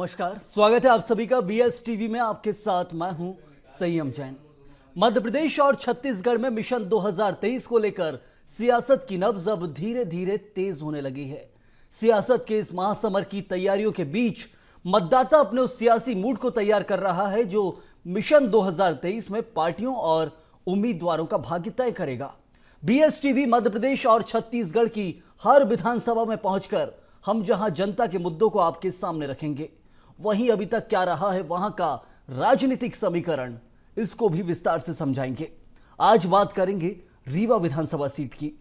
नमस्कार, स्वागत है आप सभी का बीएस टीवी में। आपके साथ मैं हूं संयम जैन। मध्य प्रदेश और छत्तीसगढ़ में मिशन 2023 को लेकर सियासत की नब्ज अब धीरे धीरे तेज होने लगी है। सियासत के इस महासमर की तैयारियों के बीच मतदाता अपने उस सियासी मूड को तैयार कर रहा है जो मिशन 2023 में पार्टियों और उम्मीदवारों का भाग्य तय करेगा। बीएस टीवी मध्य प्रदेश और छत्तीसगढ़ की हर विधानसभा में पहुंचकर हम जहां जनता के मुद्दों को आपके सामने रखेंगे, वहीं अभी तक क्या रहा है वहां का राजनीतिक समीकरण, इसको भी विस्तार से समझाएंगे। आज बात करेंगे रीवा विधानसभा सीट की।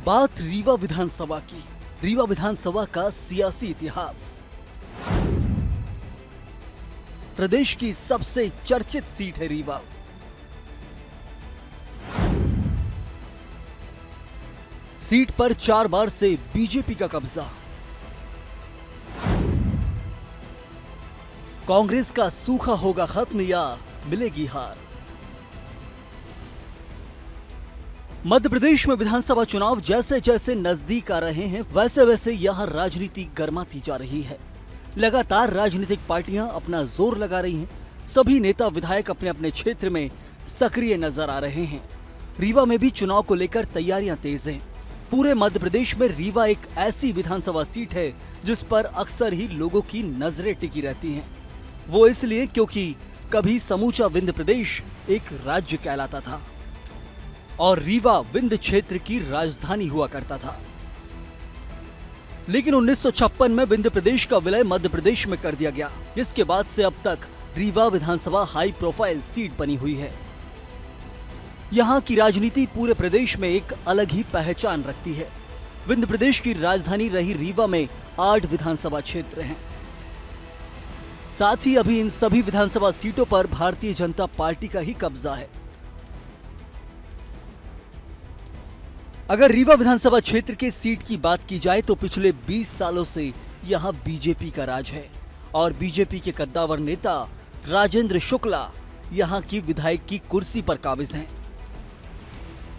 बात रीवा विधानसभा की। रीवा विधानसभा का सियासी इतिहास। प्रदेश की सबसे चर्चित सीट है रीवा। सीट पर 4 बार से बीजेपी का कब्जा। कांग्रेस का सूखा होगा खत्म या मिलेगी हार। मध्य प्रदेश में विधानसभा चुनाव जैसे जैसे नजदीक आ रहे हैं, वैसे वैसे यहां राजनीति गर्माती जा रही है। लगातार राजनीतिक पार्टियां अपना जोर लगा रही हैं। सभी नेता विधायक अपने अपने क्षेत्र में सक्रिय नजर आ रहे हैं। रीवा में भी चुनाव को लेकर तैयारियां तेज हैं। पूरे मध्य प्रदेश में रीवा एक ऐसी विधानसभा सीट है जिस पर अक्सर ही लोगों की नजरें टिकी रहती हैं। वो इसलिए क्योंकि कभी समूचा विंध्य प्रदेश एक राज्य कहलाता था और रीवा विंध्य क्षेत्र की राजधानी हुआ करता था। लेकिन 1956 में विंध्य प्रदेश का विलय मध्य प्रदेश में कर दिया गया, जिसके बाद से अब तक रीवा विधानसभा हाई प्रोफाइल सीट बनी हुई है। यहां की राजनीति पूरे प्रदेश में एक अलग ही पहचान रखती है। विंध्य प्रदेश की राजधानी रही रीवा में 8 विधानसभा क्षेत्र हैं। साथ ही अभी इन सभी विधानसभा सीटों पर भारतीय जनता पार्टी का ही कब्जा है। अगर रीवा विधानसभा क्षेत्र के सीट की बात की जाए तो पिछले 20 सालों से यहां बीजेपी का राज है और बीजेपी के कद्दावर नेता राजेंद्र शुक्ला यहां की विधायक की कुर्सी पर काबिज हैं।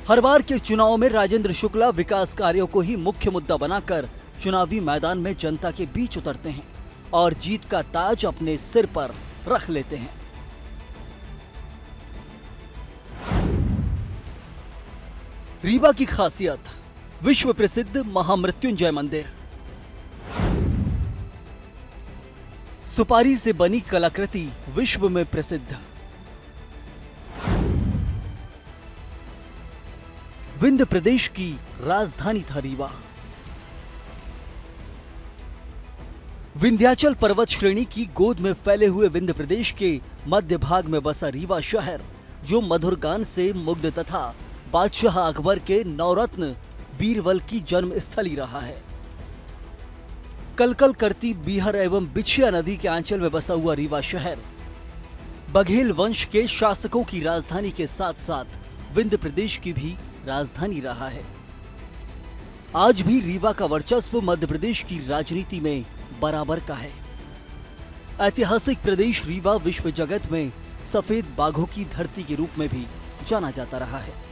हर बार के चुनाव में राजेंद्र शुक्ला विकास कार्यों को ही मुख्य मुद्दा बनाकर चुनावी मैदान में जनता के बीच उतरते हैं और जीत का ताज अपने सिर पर रख लेते हैं। रीवा की खासियत, विश्व प्रसिद्ध महामृत्युंजय मंदिर। सुपारी से बनी कलाकृति विश्व में प्रसिद्ध। विंध्य प्रदेश की राजधानी था रीवा। विंध्याचल पर्वत श्रेणी की गोद में फैले हुए विंध्य प्रदेश के मध्य भाग में बसा रीवा शहर, जो मधुर गान से मुग्ध तथा बादशाह अकबर के नवरत्न बीरबल की जन्म स्थली रहा है। कलकल करती बीहर एवं बिछिया नदी के आंचल में बसा हुआ रीवा शहर बघेल वंश के शासकों की राजधानी के साथ साथ विंध्य प्रदेश की भी राजधानी रहा है। आज भी रीवा का वर्चस्व मध्य प्रदेश की राजनीति में बराबर का है। ऐतिहासिक प्रदेश रीवा विश्व जगत में सफेद बाघों की धरती के रूप में भी जाना जाता रहा है।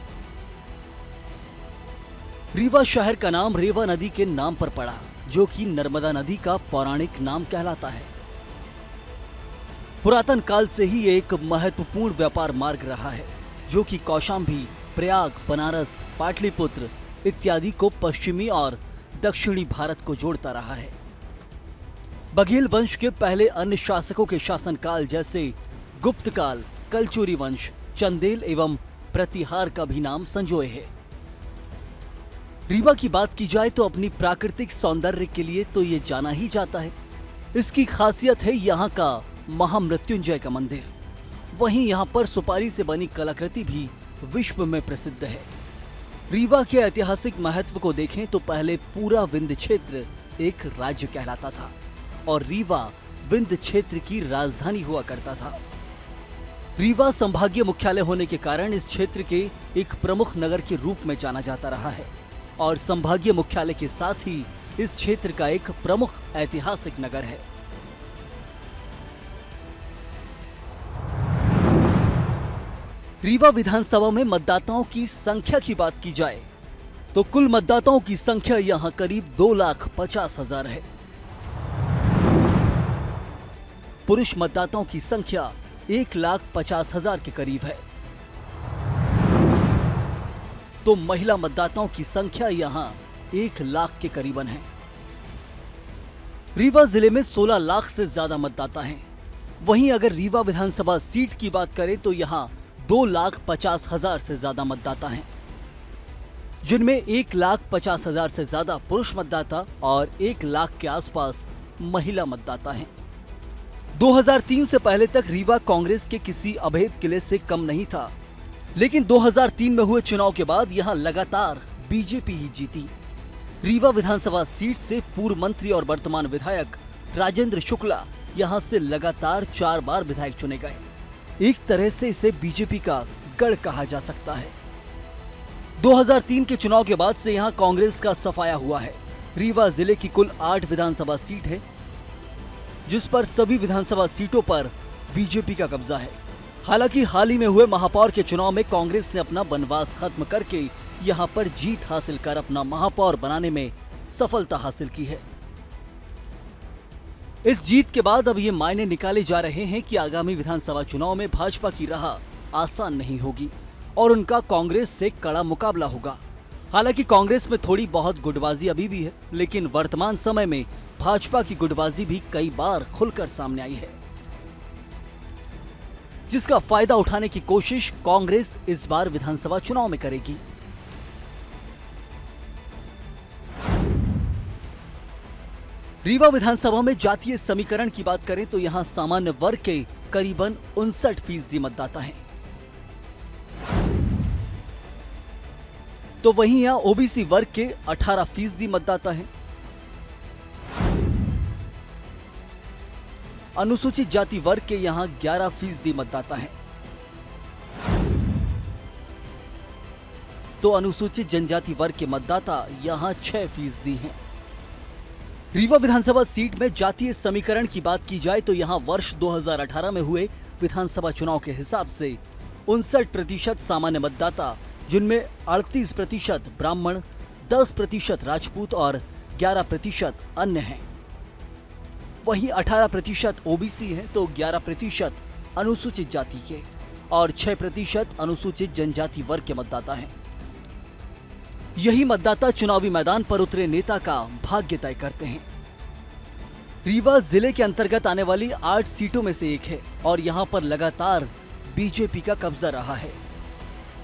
रीवा शहर का नाम रेवा नदी के नाम पर पड़ा, जो कि नर्मदा नदी का पौराणिक नाम कहलाता है। पुरातन काल से ही एक महत्वपूर्ण व्यापार मार्ग रहा है, जो कि कौशाम्बी, प्रयाग, बनारस, पाटलिपुत्र इत्यादि को पश्चिमी और दक्षिणी भारत को जोड़ता रहा है। बघेल वंश के पहले अन्य शासकों के शासनकाल जैसे गुप्त काल, कलचुरी वंश, चंदेल एवं प्रतिहार का भी नाम संजोए है। रीवा की बात की जाए तो अपनी प्राकृतिक सौंदर्य के लिए तो ये जाना ही जाता है। इसकी खासियत है यहाँ का महामृत्युंजय का मंदिर। वहीं यहाँ पर सुपारी से बनी कलाकृति भी विश्व में प्रसिद्ध है। रीवा के ऐतिहासिक महत्व को देखें तो पहले पूरा विंध्य क्षेत्र एक राज्य कहलाता था और रीवा विंध्य क्षेत्र की राजधानी हुआ करता था। रीवा संभागीय मुख्यालय होने के कारण इस क्षेत्र के एक प्रमुख नगर के रूप में जाना जाता रहा है और संभागीय मुख्यालय के साथ ही इस क्षेत्र का एक प्रमुख ऐतिहासिक नगर है। रीवा विधानसभा में मतदाताओं की संख्या की बात की जाए तो कुल मतदाताओं की संख्या यहां करीब 2,50,000 है। पुरुष मतदाताओं की संख्या 1,50,000 के करीब है, तो महिला मतदाताओं की संख्या यहां 1 लाख के करीबन है। रीवा जिले में 16 लाख से ज्यादा मतदाता हैं। वहीं अगर रीवा विधानसभा सीट की बात करें तो यहां 2,50,000 से ज्यादा मतदाता हैं, जिनमें 1,50,000 से ज्यादा पुरुष मतदाता और 1 लाख के आसपास महिला मतदाता हैं। 2003 से पहले तक रीवा कांग्रेस के किसी अभेद किले से कम नहीं था, लेकिन 2003 में हुए चुनाव के बाद यहां लगातार बीजेपी ही जीती। रीवा विधानसभा सीट से पूर्व मंत्री और वर्तमान विधायक राजेंद्र शुक्ला यहां से लगातार 4 बार विधायक चुने गए। एक तरह से इसे बीजेपी का गढ़ कहा जा सकता है। 2003 के चुनाव के बाद से यहां कांग्रेस का सफाया हुआ है। रीवा जिले की कुल 8 विधानसभा सीट है, जिस पर सभी विधानसभा सीटों पर बीजेपी का कब्जा है। हालांकि हाल ही में हुए महापौर के चुनाव में कांग्रेस ने अपना बनवास खत्म करके यहां पर जीत हासिल कर अपना महापौर बनाने में सफलता हासिल की है। इस जीत के बाद अब ये मायने निकाले जा रहे हैं कि आगामी विधानसभा चुनाव में भाजपा की राह आसान नहीं होगी और उनका कांग्रेस से कड़ा मुकाबला होगा। हालांकि कांग्रेस में थोड़ी बहुत गुटबाजी अभी भी है, लेकिन वर्तमान समय में भाजपा की गुटबाजी भी कई बार खुलकर सामने आई है, जिसका फायदा उठाने की कोशिश कांग्रेस इस बार विधानसभा चुनाव में करेगी। रीवा विधानसभा में जातीय समीकरण की बात करें तो यहां सामान्य वर्ग के करीबन 59% मतदाता हैं, तो वहीं यहां ओबीसी वर्ग के 18% मतदाता हैं। अनुसूचित जाति वर्ग के यहां 11% मतदाता हैं, तो अनुसूचित जनजाति वर्ग के मतदाता यहां 6% हैं। रीवा विधानसभा सीट में जातीय समीकरण की बात की जाए तो यहां वर्ष 2018 में हुए विधानसभा चुनाव के हिसाब से 59% सामान्य मतदाता, जिनमें 38% ब्राह्मण, 10% राजपूत और 11% अन्य हैं। वहीं 18% ओबीसी हैं, तो 11% अनुसूचित जाति के और 6% अनुसूचित जनजाति वर्ग के मतदाता हैं। यही मतदाता चुनावी मैदान पर उतरे नेता का भाग्य तय करते हैं। रीवा जिले के अंतर्गत आने वाली 8 सीटों में से एक है और यहां पर लगातार बीजेपी का कब्जा रहा है।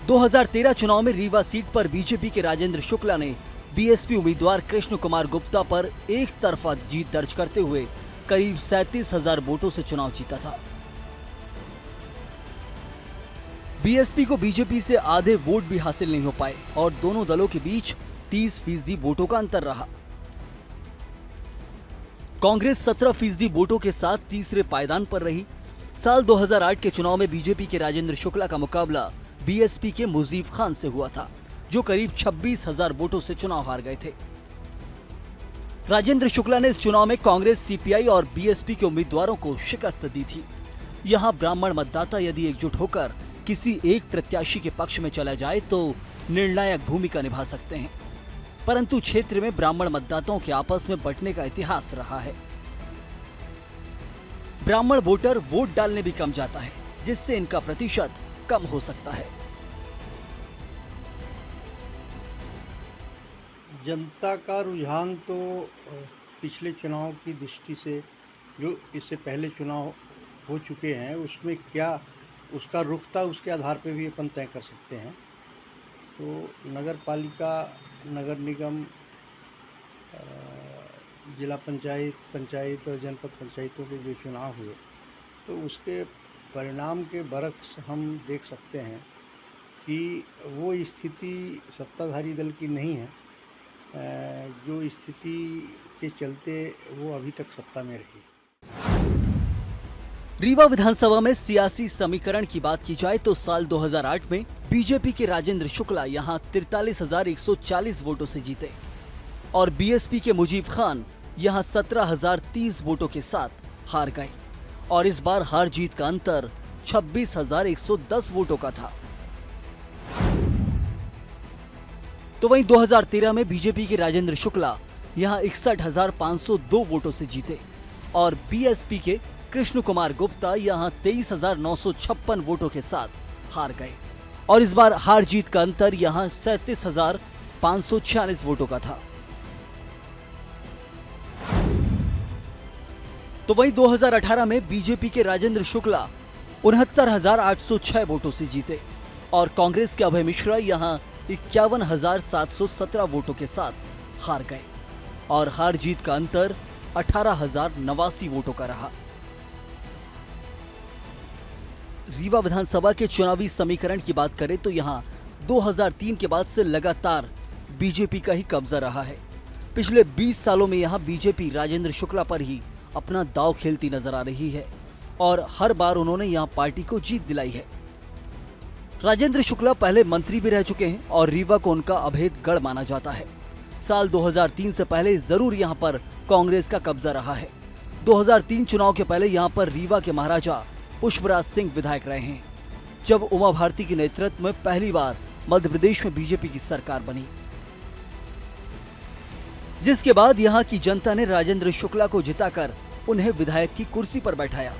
2013 चुनाव में रीवा सीट पर बीजेपी के राजेंद्र शुक्ला ने बीएसपी उम्मीदवार कृष्ण कुमार गुप्ता पर एक तरफा जीत दर्ज करते हुए करीब 37,000 वोटों से चुनाव जीता था। बीएसपी को बीजेपी से आधे वोट भी हासिल नहीं हो पाए और दोनों दलों के बीच 30% वोटों का अंतर रहा। कांग्रेस 17% वोटों के साथ तीसरे पायदान पर रही। साल 2008 के चुनाव में बीजेपी के राजेंद्र शुक्ला का मुकाबला बीएसपी के मुजीब खान से हुआ था, जो करीब 26,000 वोटों से चुनाव हार गए थे। राजेंद्र शुक्ला ने इस चुनाव में कांग्रेस, सीपीआई और बीएसपी के उम्मीदवारों को शिकस्त दी थी। यहां ब्राह्मण मतदाता यदि एकजुट होकर किसी एक प्रत्याशी के पक्ष में चला जाए तो निर्णायक भूमिका निभा सकते हैं, परंतु क्षेत्र में ब्राह्मण मतदाताओं के आपस में बंटने का इतिहास रहा है। ब्राह्मण वोटर वोट डालने भी कम जाता है, जिससे इनका प्रतिशत कम हो सकता है। जनता का रुझान तो पिछले चुनाव की दृष्टि से, जो इससे पहले चुनाव हो चुके हैं, उसमें क्या उसका रुख था, उसके आधार पे भी अपन तय कर सकते हैं। तो नगर पालिका, नगर निगम, जिला पंचायत और जनपद पंचायतों के जो चुनाव हुए, तो उसके परिणाम के बरक्स हम देख सकते हैं कि वो स्थिति सत्ताधारी दल की नहीं है, जो स्थिति के चलते वो अभी तक सत्ता में रही। रीवा विधानसभा में सियासी समीकरण की बात की जाए तो साल 2008 में बीजेपी के राजेंद्र शुक्ला यहां 43,140 वोटों से जीते। और बीएसपी के मुजीब खान यहां 17,030 वोटों के साथ हार गए और इस बार हार जीत का अंतर 26,110 वोटों का था। तो वहीं 2013 में बीजेपी के राजेंद्र शुक्ला यहां 61,502 वोटों से जीते और बीएसपी के कृष्ण कुमार गुप्ता यहां 23,956 वोटों के साथ हार गए और इस बार हार जीत का अंतर यहां 37,546 वोटों का था। तो वहीं 2018 में बीजेपी के राजेंद्र शुक्ला 69,806 वोटों से जीते और कांग्रेस के अभय मिश्रा यहां 51,717 वोटों के साथ हार गए और हार जीत का अंतर 18,089 वोटों का रहा। रीवा विधानसभा के चुनावी समीकरण की बात करें तो यहां 2003 के बाद से लगातार बीजेपी का ही कब्जा रहा है। पिछले 20 सालों में यहां बीजेपी राजेंद्र शुक्ला पर ही अपना दांव खेलती नजर आ रही है और हर बार उन्होंने यहां पार्टी को जीत दिलाई है। राजेंद्र शुक्ला पहले मंत्री भी रह चुके हैं और रीवा को उनका अभेद गढ़ माना जाता है। साल 2003 से पहले जरूर यहां पर कांग्रेस का कब्जा रहा है। 2003 चुनाव के पहले यहां पर रीवा के महाराजा पुष्पराज सिंह विधायक रहे हैं, जब उमा भारती के नेतृत्व में पहली बार मध्य प्रदेश में बीजेपी की सरकार बनी, जिसके बाद यहां की जनता ने राजेंद्र शुक्ला को जिताकर उन्हें विधायक की कुर्सी पर बैठाया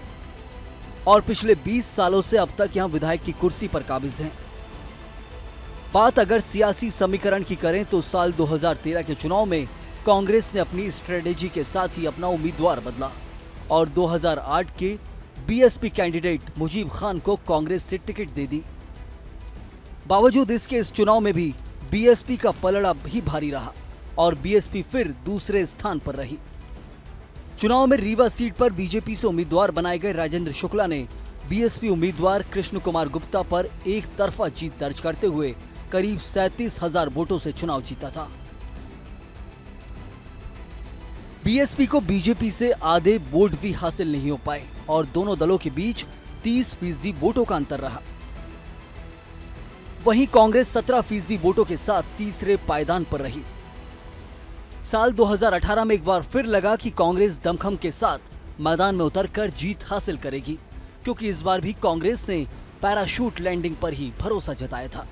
और पिछले 20 सालों से अब तक यहां विधायक की कुर्सी पर काबिज हैं। बात अगर सियासी समीकरण की करें तो साल 2013 के चुनाव में कांग्रेस ने अपनी स्ट्रेटेजी के साथ ही अपना उम्मीदवार बदला और 2008 के बीएसपी कैंडिडेट मुजीब खान को कांग्रेस से टिकट दे दी। बावजूद इसके इस चुनाव में भी बीएसपी का पलड़ा भी भारी रहा और बीएसपी फिर दूसरे स्थान पर रही। चुनाव में रीवा सीट पर बीजेपी से उम्मीदवार बनाए गए राजेंद्र शुक्ला ने बीएसपी उम्मीदवार कृष्ण कुमार गुप्ता पर एक तरफा जीत दर्ज करते हुए करीब 37,000 वोटों से चुनाव जीता था। बीएसपी को बीजेपी से आधे वोट भी हासिल नहीं हो पाए और दोनों दलों के बीच 30% वोटों का अंतर रहा। वहीं कांग्रेस 17% वोटों के साथ तीसरे पायदान पर रही। साल 2018 में एक बार फिर लगा कि कांग्रेस दमखम के साथ मैदान में उतरकर जीत हासिल करेगी, क्योंकि इस बार भी कांग्रेस ने पैराशूट लैंडिंग पर ही भरोसा जताया था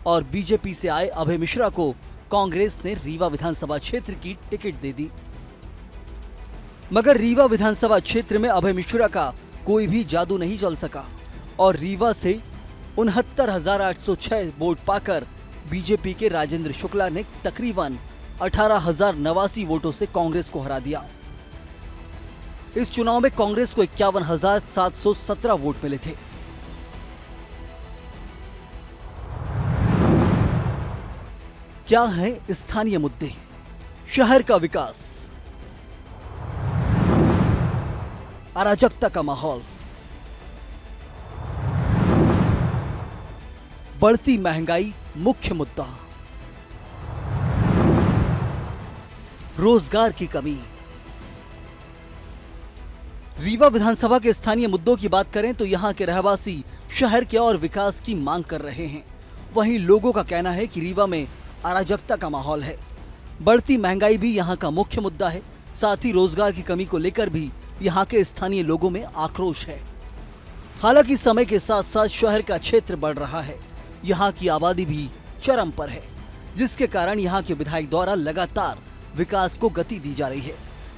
और बीजेपी से आए अभय मिश्रा को कांग्रेस ने रीवा विधानसभा क्षेत्र की टिकट दे दी। मगर रीवा विधानसभा क्षेत्र में अभय मिश्रा का कोई भी जादू नहीं चल सका और रीवा से 69,806 वोट पाकर बीजेपी के राजेंद्र शुक्ला ने तकरीबन 18,089 वोटों से कांग्रेस को हरा दिया। इस चुनाव में कांग्रेस को 51,717 वोट मिले थे। क्या है स्थानीय मुद्दे? शहर का विकास, अराजकता का माहौल, बढ़ती महंगाई मुख्य मुद्दा, रोजगार की कमी। रीवा विधानसभा के स्थानीय मुद्दों की बात करें तो यहां के रहवासी शहर के और विकास की मांग कर रहे हैं। वहीं लोगों का कहना है कि रीवा में अराजकता का माहौल है। बढ़ती महंगाई भी यहां का मुख्य मुद्दा है। साथ ही रोजगार की कमी को लेकर भी यहां के स्थानीय लोगों में आक्रोश है। हालांकि समय के साथ साथ शहर का क्षेत्र बढ़ रहा है, यहां की आबादी भी चरम पर है, जिसके कारण यहां के विधायक द्वारा लगातार विकास को गति दी जा रही है,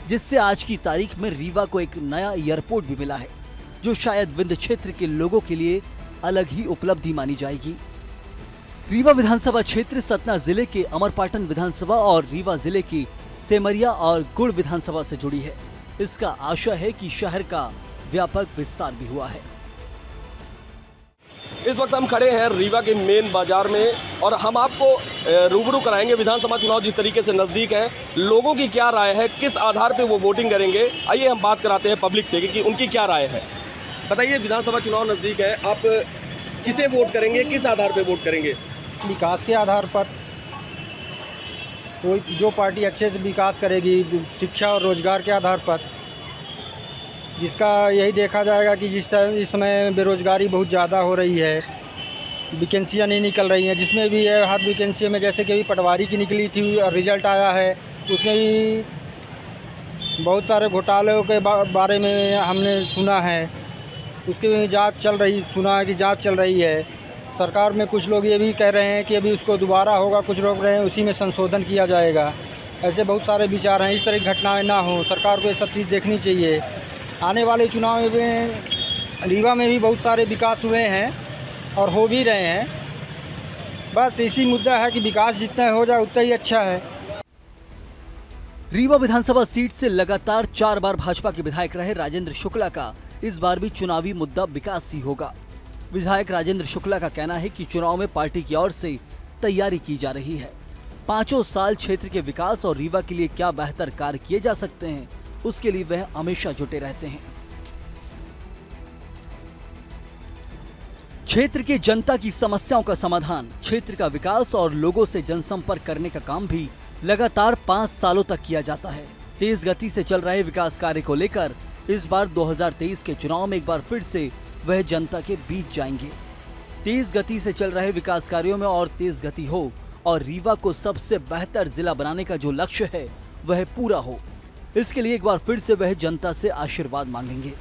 जिससे आज की तारीख में रीवा को एक नया एयरपोर्ट भी मिला है, जो शायद विंध्य क्षेत्र के लोगों के लिए अलग ही उपलब्धि मानी जाएगी। रीवा विधानसभा क्षेत्र सतना जिले के अमरपाटन विधानसभा और रीवा जिले की सेमरिया और गुड़ विधानसभा से जुड़ी है। इसका आशय है कि शहर का व्यापक विस्तार भी हुआ है। इस वक्त हम खड़े हैं रीवा के मेन बाजार में और हम आपको रूबरू कराएंगे विधानसभा चुनाव जिस तरीके से नज़दीक है, लोगों की क्या राय है, किस आधार पे वो वोटिंग करेंगे। आइए हम बात कराते हैं पब्लिक से कि उनकी क्या राय है। बताइए, विधानसभा चुनाव नज़दीक है, आप किसे वोट करेंगे, किस आधार पे वोट करेंगे? विकास के आधार पर। कोई जो पार्टी अच्छे से विकास करेगी, शिक्षा और रोजगार के आधार पर, जिसका यही देखा जाएगा कि इस समय बेरोजगारी बहुत ज़्यादा हो रही है, वैकेंसियाँ नहीं निकल रही हैं। जिसमें भी है हर वैकेंसी में, जैसे कि अभी पटवारी की निकली थी और रिजल्ट आया है, उसमें भी बहुत सारे घोटालों के बारे में हमने सुना है। उसकी भी जांच चल रही, सुना है कि जांच चल रही है। सरकार में कुछ लोग ये भी कह रहे हैं कि अभी उसको दोबारा होगा, कुछ लोग रहे हैं उसी में संशोधन किया जाएगा। ऐसे बहुत सारे विचार हैं। इस तरह की घटनाएं ना हो, सरकार को ये सब चीज़ देखनी चाहिए। आने वाले चुनाव में रीवा में भी बहुत सारे विकास हुए हैं और हो भी रहे हैं। बस इसी मुद्दा है कि विकास जितना हो जाए उतना ही अच्छा है। रीवा विधानसभा सीट से लगातार 4 बार भाजपा के विधायक रहे राजेंद्र शुक्ला का इस बार भी चुनावी मुद्दा विकास ही होगा। विधायक राजेंद्र शुक्ला का कहना है कि चुनाव में पार्टी की ओर से तैयारी की जा रही है। 5 साल क्षेत्र के विकास और रीवा के लिए क्या बेहतर कार्य किए जा सकते हैं, उसके लिए वह हमेशा जुटे रहते हैं। क्षेत्र के जनता की समस्याओं का समाधान, क्षेत्र का विकास और लोगों से जनसंपर्क करने का काम भी लगातार 5 सालों तक किया जाता है। तेज गति से चल रहे विकास कार्य को लेकर इस बार 2023 के चुनाव में एक बार फिर से वह जनता के बीच जाएंगे। तेज गति से चल रहे विकास कार्यों में और तेज गति हो और रीवा को सबसे बेहतर जिला बनाने का जो लक्ष्य है वह पूरा हो, इसके लिए एक बार फिर से वह जनता से आशीर्वाद मांगेंगे।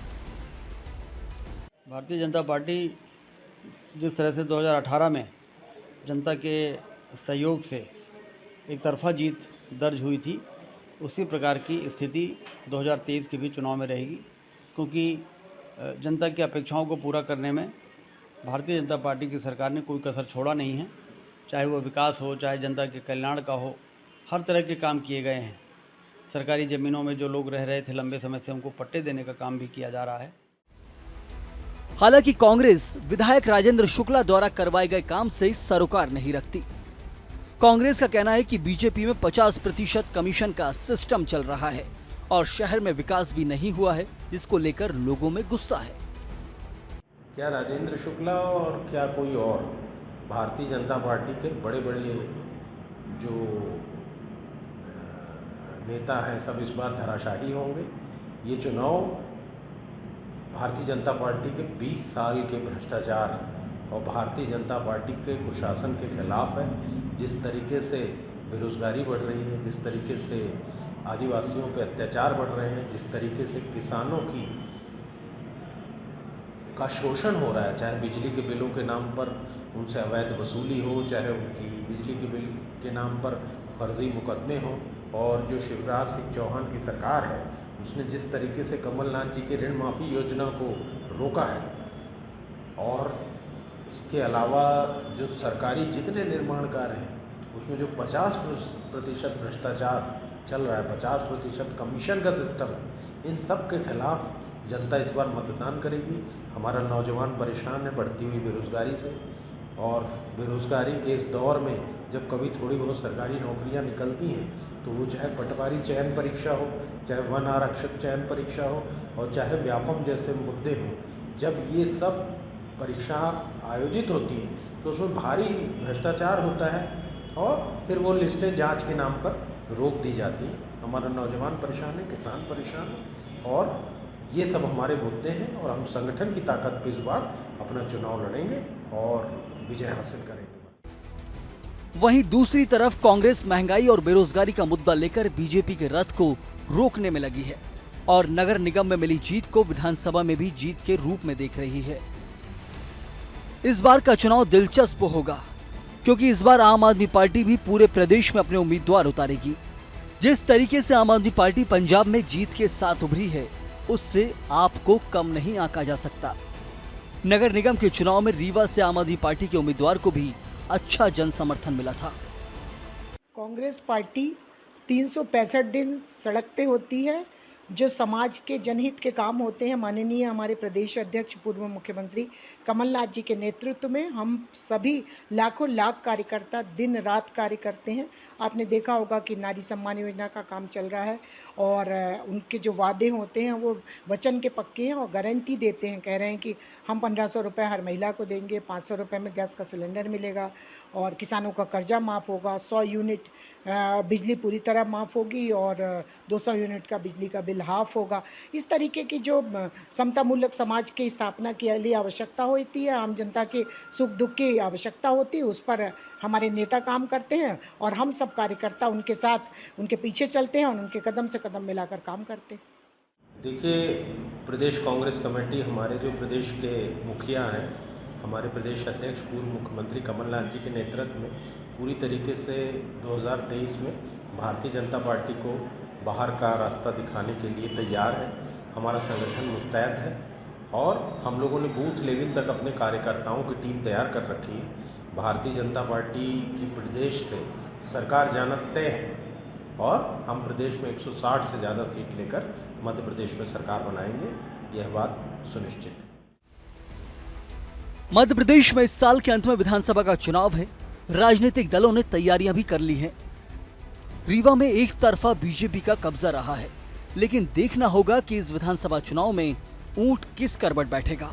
भारतीय जनता पार्टी जिस तरह से 2018 में जनता के सहयोग से एक तरफा जीत दर्ज हुई थी, उसी प्रकार की स्थिति 2023 के भी चुनाव में रहेगी, क्योंकि जनता की अपेक्षाओं को पूरा करने में भारतीय जनता पार्टी की सरकार ने कोई कसर छोड़ा नहीं है। चाहे वो विकास हो, चाहे जनता के कल्याण का हो, हर तरह के काम किए गए हैं। सरकारी ज़मीनों में जो लोग रह रहे थे लंबे समय से, उनको पट्टे देने का काम भी किया जा रहा है। हालांकि कांग्रेस विधायक राजेंद्र शुक्ला द्वारा करवाए गए काम से सरोकार नहीं रखती। कांग्रेस का कहना है कि बीजेपी में 50% कमीशन का सिस्टम चल रहा है और शहर में विकास भी नहीं हुआ है, जिसको लेकर लोगों में गुस्सा है। क्या राजेंद्र शुक्ला और क्या कोई और भारतीय जनता पार्टी के बड़े बड़े जो नेता हैं सब इस बार धराशायी होंगे? ये चुनाव भारतीय जनता पार्टी के 20 साल के भ्रष्टाचार और भारतीय जनता पार्टी के कुशासन के खिलाफ है। जिस तरीके से बेरोजगारी बढ़ रही है, जिस तरीके से आदिवासियों पे अत्याचार बढ़ रहे हैं, जिस तरीके से किसानों का शोषण हो रहा है, चाहे बिजली के बिलों के नाम पर उनसे अवैध वसूली हो, चाहे उनकी बिजली के बिल के नाम पर फर्जी मुकदमे हों, और जो शिवराज सिंह चौहान की सरकार है उसने जिस तरीके से कमलनाथ जी की ऋण माफ़ी योजना को रोका है, और इसके अलावा जो सरकारी जितने निर्माण कार्य हैं उसमें जो 50% भ्रष्टाचार चल रहा है, 50% कमीशन का सिस्टम है, इन सब के खिलाफ जनता इस बार मतदान करेगी। हमारा नौजवान परेशान है बढ़ती हुई बेरोज़गारी से, और बेरोज़गारी के इस दौर में जब कभी थोड़ी बहुत सरकारी नौकरियां निकलती हैं तो वो चाहे पटवारी चयन परीक्षा हो, चाहे वन आरक्षक चयन परीक्षा हो, और चाहे व्यापम जैसे मुद्दे हों, जब ये सब परीक्षा आयोजित होती हैं तो उसमें भारी भ्रष्टाचार होता है और फिर वो लिस्टें जांच के नाम पर रोक दी जाती हैं। हमारा नौजवान परेशान है, किसान परेशान है, और ये सब हमारे मुद्दे हैं, और हम संगठन की ताकत पर इस बार अपना चुनाव लड़ेंगे और विजय हासिल करेंगे। वहीं दूसरी तरफ कांग्रेस महंगाई और बेरोजगारी का मुद्दा लेकर बीजेपी के रथ को रोकने में लगी है और नगर निगम में मिली जीत को विधानसभा में भी जीत के रूप में देख रही है। इस बार का चुनाव दिलचस्प होगा, क्योंकि इस बार आम आदमी पार्टी भी पूरे प्रदेश में अपने उम्मीदवार उतारेगी। जिस तरीके से आम आदमी पार्टी पंजाब में जीत के साथ उभरी है, उससे आपको कम नहीं आंका जा सकता। नगर निगम के चुनाव में रीवा से आम आदमी पार्टी के उम्मीदवार को भी अच्छा जन समर्थन मिला था। कांग्रेस पार्टी 365 दिन सड़क पे होती है। जो समाज के जनहित के काम होते हैं, माननीय हमारे प्रदेश अध्यक्ष पूर्व मुख्यमंत्री कमलनाथ जी के नेतृत्व में हम सभी लाखों लाख कार्यकर्ता दिन रात कार्य करते हैं। आपने देखा होगा कि नारी सम्मान योजना का काम चल रहा है, और उनके जो वादे होते हैं वो वचन के पक्के हैं और गारंटी देते हैं। कह रहे हैं कि हम 1500 रुपये हर महिला को देंगे, 500 रुपये में गैस का सिलेंडर मिलेगा, और किसानों का कर्जा माफ़ होगा, 100 यूनिट बिजली पूरी तरह माफ़ होगी, और 200 यूनिट का बिजली का बिल विल हाफ होगा। इस तरीके की जो समतामूलक समाज की स्थापना के लिए आवश्यकता होती है, आम जनता के सुख दुख की आवश्यकता होती है, उस पर हमारे नेता काम करते हैं और हम सब कार्यकर्ता उनके साथ उनके पीछे चलते हैं और उनके कदम से कदम मिलाकर काम करते हैं। देखिए, प्रदेश कांग्रेस कमेटी, हमारे जो प्रदेश के मुखिया हैं, हमारे प्रदेश अध्यक्ष पूर्व मुख्यमंत्री कमलनाथ जी के नेतृत्व में पूरी तरीके से 2023 में भारतीय जनता पार्टी को बाहर का रास्ता दिखाने के लिए तैयार है। हमारा संगठन मुस्तैद है और हम लोगों ने बूथ लेवल तक अपने कार्यकर्ताओं की टीम तैयार कर रखी है। भारतीय जनता पार्टी की प्रदेश से सरकार जाना तय है और हम प्रदेश में 160 से ज़्यादा सीट लेकर मध्य प्रदेश में सरकार बनाएंगे, यह बात सुनिश्चित है। मध्य प्रदेश में इस साल के अंत में विधानसभा का चुनाव है। राजनीतिक दलों ने तैयारियां भी कर ली हैं। रीवा में एक तरफा बीजेपी का कब्जा रहा है, लेकिन देखना होगा कि इस विधानसभा चुनाव में ऊंट किस करवट बैठेगा।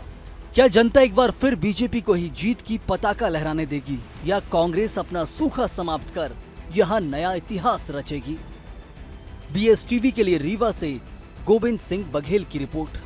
क्या जनता एक बार फिर बीजेपी को ही जीत की पताका लहराने देगी या कांग्रेस अपना सूखा समाप्त कर यहां नया इतिहास रचेगी? BSTV के लिए रीवा से गोविंद सिंह बघेल की रिपोर्ट।